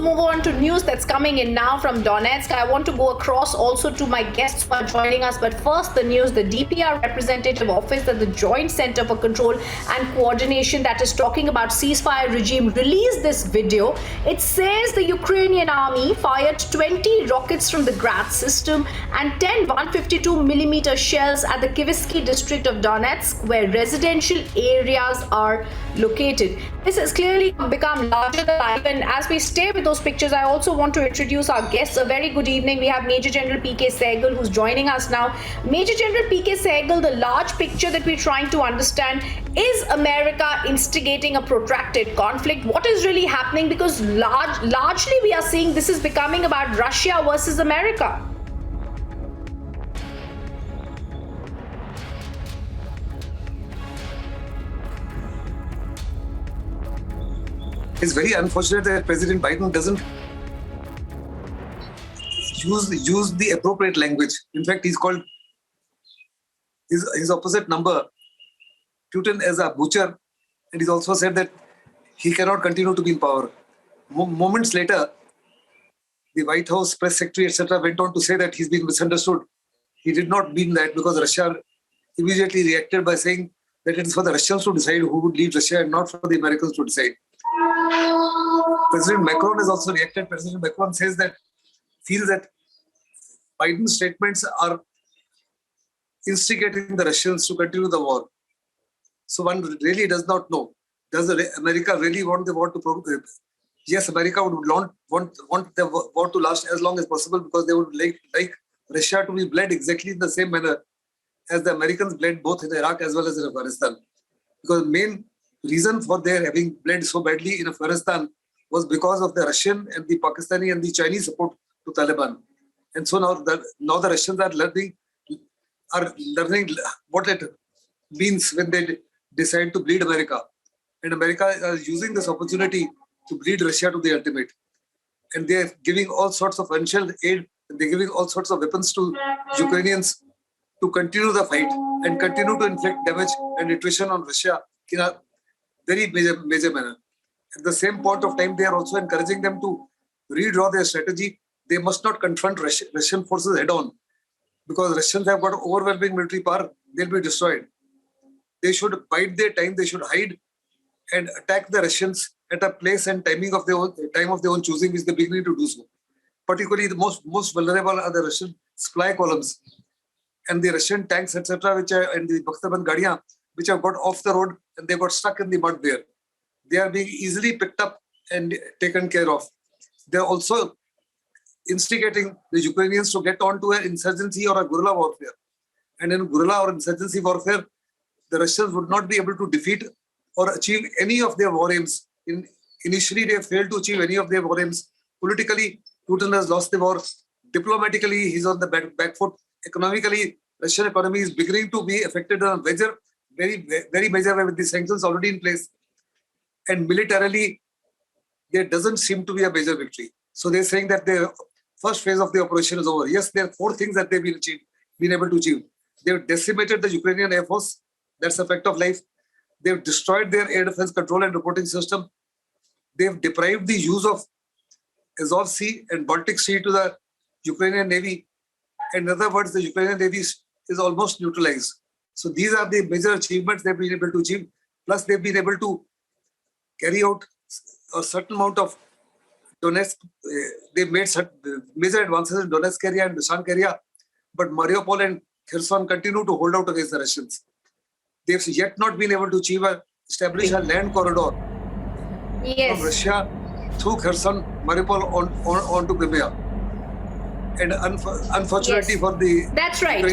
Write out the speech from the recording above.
move on to news that's coming in now from Donetsk. I want to go across also to my guests who are joining us. But first, the news: the DPR representative office at the Joint Center for Control and Coordination that is talking about ceasefire regime released this video. It says the Ukrainian army fired 20 rockets from the Grad system and 10 152mm shells at the Kivitsky district of Donetsk, where residential areas are located. This has clearly become larger than life, and as we stay with those pictures, I also want to introduce our guests. A very good evening. We have Major General P.K. Sehgal, who's joining us now. Major General P.K. Sehgal, the large picture that we're trying to understand, is America instigating a protracted conflict? What is really happening? Because largely we are seeing this is becoming about Russia versus America. It's very unfortunate that President Biden doesn't use the appropriate language. In fact, he's called his opposite number, Putin, as a butcher, and he's also said that he cannot continue to be in power. Moments later, the White House press secretary, etc., went on to say that he's been misunderstood. He did not mean that, because Russia immediately reacted by saying that it is for the Russians to decide who would lead Russia and not for the Americans to decide. President Macron has also reacted. President Macron feels that Biden's statements are instigating the Russians to continue the war. So one really does not know. Does America really want the war to? Yes, America would want the war to last as long as possible, because they would like Russia to be bled exactly in the same manner as the Americans bled both in Iraq as well as in Afghanistan. Because the main reason for their having bled so badly in Afghanistan was because of the Russian and the Pakistani and the Chinese support to Taliban. And so now the Russians are learning what it means when they decide to bleed America. And America is using this opportunity to bleed Russia to the ultimate. And they are giving all sorts of financial aid, and they're giving all sorts of weapons to Ukrainians to continue the fight and continue to inflict damage and attrition on Russia in a very major manner. At the same point of time, they are also encouraging them to redraw their strategy. They must not confront Russian forces head on, because Russians have got overwhelming military power. They'll be destroyed. They should bide their time. They should hide and attack the Russians at a place and time of their own choosing, which they're beginning to do so. Particularly, the most vulnerable are the Russian supply columns and the Russian tanks, etc., and the Bakhtaband Gadiyan, which have got off the road and they got stuck in the mud there. They are being easily picked up and taken care of. They're also instigating the Ukrainians to get onto an insurgency or a guerrilla warfare. And in guerrilla or insurgency warfare, the Russians would not be able to defeat or achieve any of their war aims. Initially, they failed to achieve any of their war aims. Politically, Putin has lost the war. Diplomatically, he's on the back foot. Economically, Russian economy is beginning to be affected in a very major way with the sanctions already in place. And militarily, there doesn't seem to be a major victory. So they're saying that the first phase of the operation is over. Yes, there are 4 things that they've been able to achieve. They've decimated the Ukrainian Air Force. That's a fact of life. They've destroyed their air defense control and reporting system. They've deprived the use of Azov Sea and Baltic Sea to the Ukrainian Navy. In other words, the Ukrainian Navy is almost neutralized. So these are the major achievements they've been able to achieve. Plus, they've been able to carry out a certain amount of Donetsk. They made major advances in Donetsk area and Luhansk area, but Mariupol and Kherson continue to hold out against the Russians. They've yet not been able to establish a land corridor from Russia through Kherson, Mariupol onto Crimea. And unfortunately for the that's right.